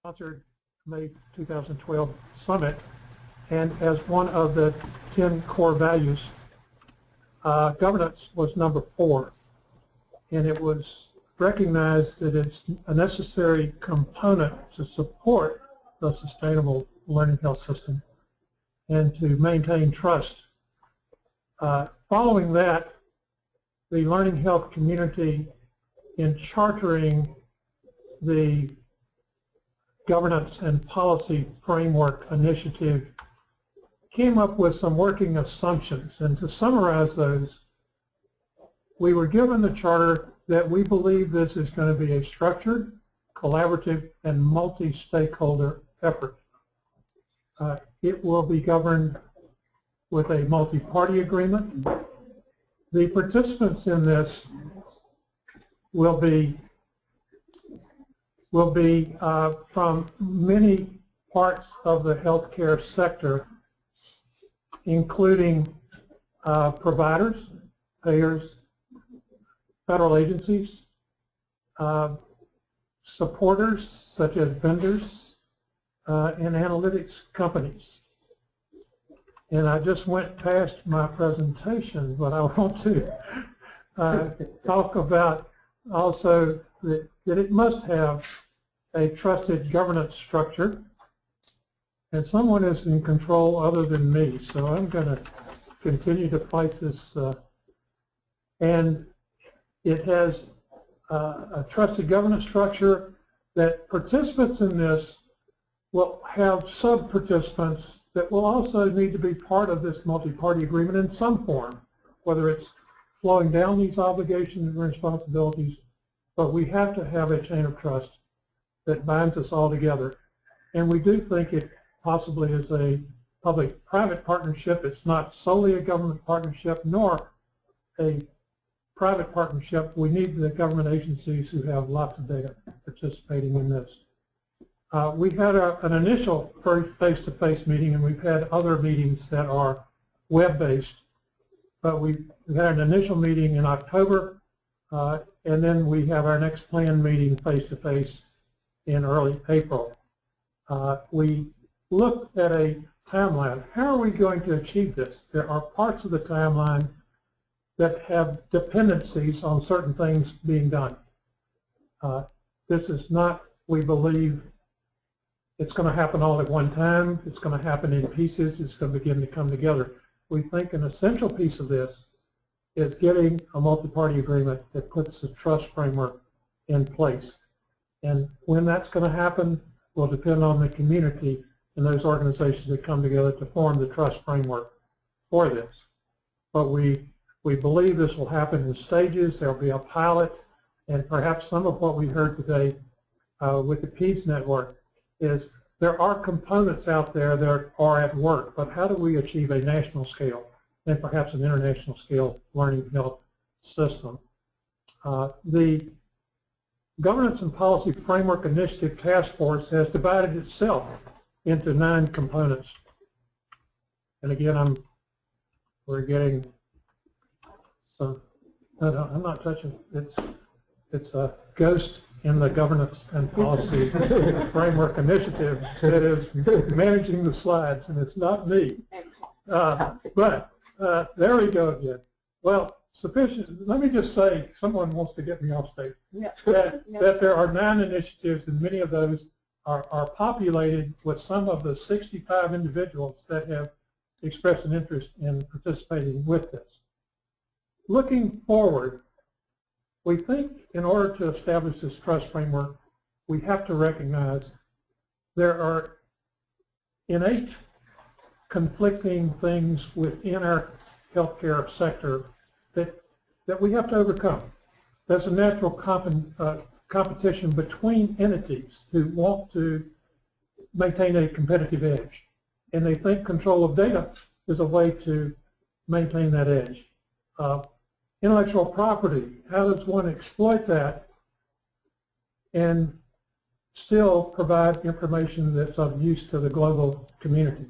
sponsored May 2012 summit, and as one of the 10 core values, governance was number 4, and it was recognized that it's a necessary component to support the sustainable learning health system and to maintain trust. Following that, the learning health community, in chartering the governance and policy framework initiative, came up with some working assumptions. And to summarize those, we were given the charter that we believe this is going to be a structured, collaborative, and multi-stakeholder effort. It will be governed with a multi-party agreement. The participants in this will be from many parts of the healthcare sector, including providers, payers, federal agencies, supporters such as vendors, and analytics companies. And I just went past my presentation, but I want to talk about also that it must have a trusted governance structure, and someone is in control other than me, so I'm going to continue to fight this. And it has a trusted governance structure that participants in this will have sub-participants that will also need to be part of this multi-party agreement in some form, whether it's flowing down these obligations and responsibilities, but we have to have a chain of trust that binds us all together. And we do think it possibly is a public-private partnership. It's not solely a government partnership nor a private partnership. We need the government agencies who have lots of data participating in this. We had an initial face-to-face meeting, and we've had other meetings that are web-based. But we had an initial meeting in October, and then we have our next planned meeting face-to-face in early April. We looked at a timeline. How are we going to achieve this? There are parts of the timeline that have dependencies on certain things being done. This is not, we believe, it's going to happen all at one time. It's going to happen in pieces. It's going to begin to come together. We think an essential piece of this is getting a multi-party agreement that puts the trust framework in place. And when that's going to happen will depend on the community and those organizations that come together to form the trust framework for this. But we believe this will happen in stages. There will be a pilot, and perhaps some of what we heard today with the PEDS network is there are components out there that are at work, but how do we achieve a national scale and perhaps an international scale learning health system? The Governance and Policy Framework Initiative Task Force has divided itself into 9 components. And again, we're getting some, I'm not touching, it's a ghost in the Governance and Policy Framework Initiative that is managing the slides, and it's not me. But there we go again. Well, sufficient. Let me just say, someone wants to get me off stage. That there are 9 initiatives, and many of those are populated with some of the 65 individuals that have expressed an interest in participating with this. Looking forward, we think in order to establish this trust framework, we have to recognize there are innate conflicting things within our healthcare sector that we have to overcome. There's a natural competition between entities who want to maintain a competitive edge, and they think control of data is a way to maintain that edge. Intellectual property, how does one exploit that and still provide information that's of use to the global community?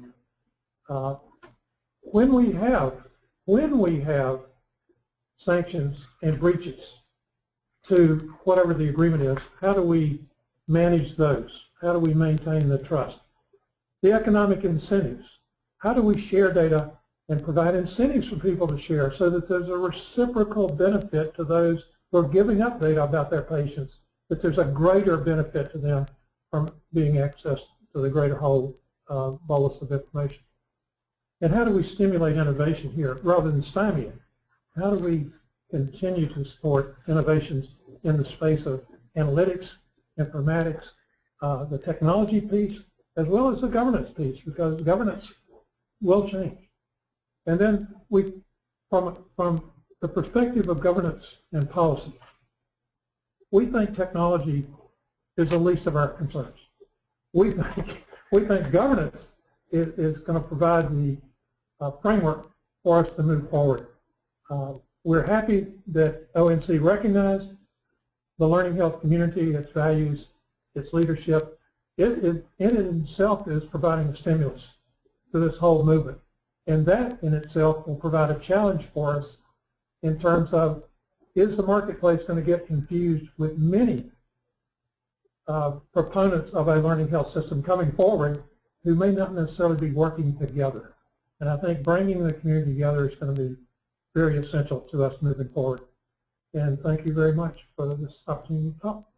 When we have sanctions and breaches to whatever the agreement is, how do we manage those? how do we maintain the trust? The economic incentives. How do we share data and provide incentives for people to share so that there's a reciprocal benefit to those who are giving up data about their patients, that there's a greater benefit to them from being accessed to the greater whole bolus of information? And how do we stimulate innovation here rather than stymie it? How do we continue to support innovations in the space of analytics, informatics, the technology piece, as well as the governance piece, because governance will change. And then from the perspective of governance and policy, we think technology is the least of our concerns. We think governance is going to provide the framework for us to move forward. We're happy that ONC recognized the learning health community, its values, its leadership. It in itself is providing a stimulus to this whole movement. And that in itself will provide a challenge for us in terms of, is the marketplace going to get confused with many proponents of a learning health system coming forward who may not necessarily be working together? And I think bringing the community together is going to be very essential to us moving forward. And thank you very much for this opportunity to talk.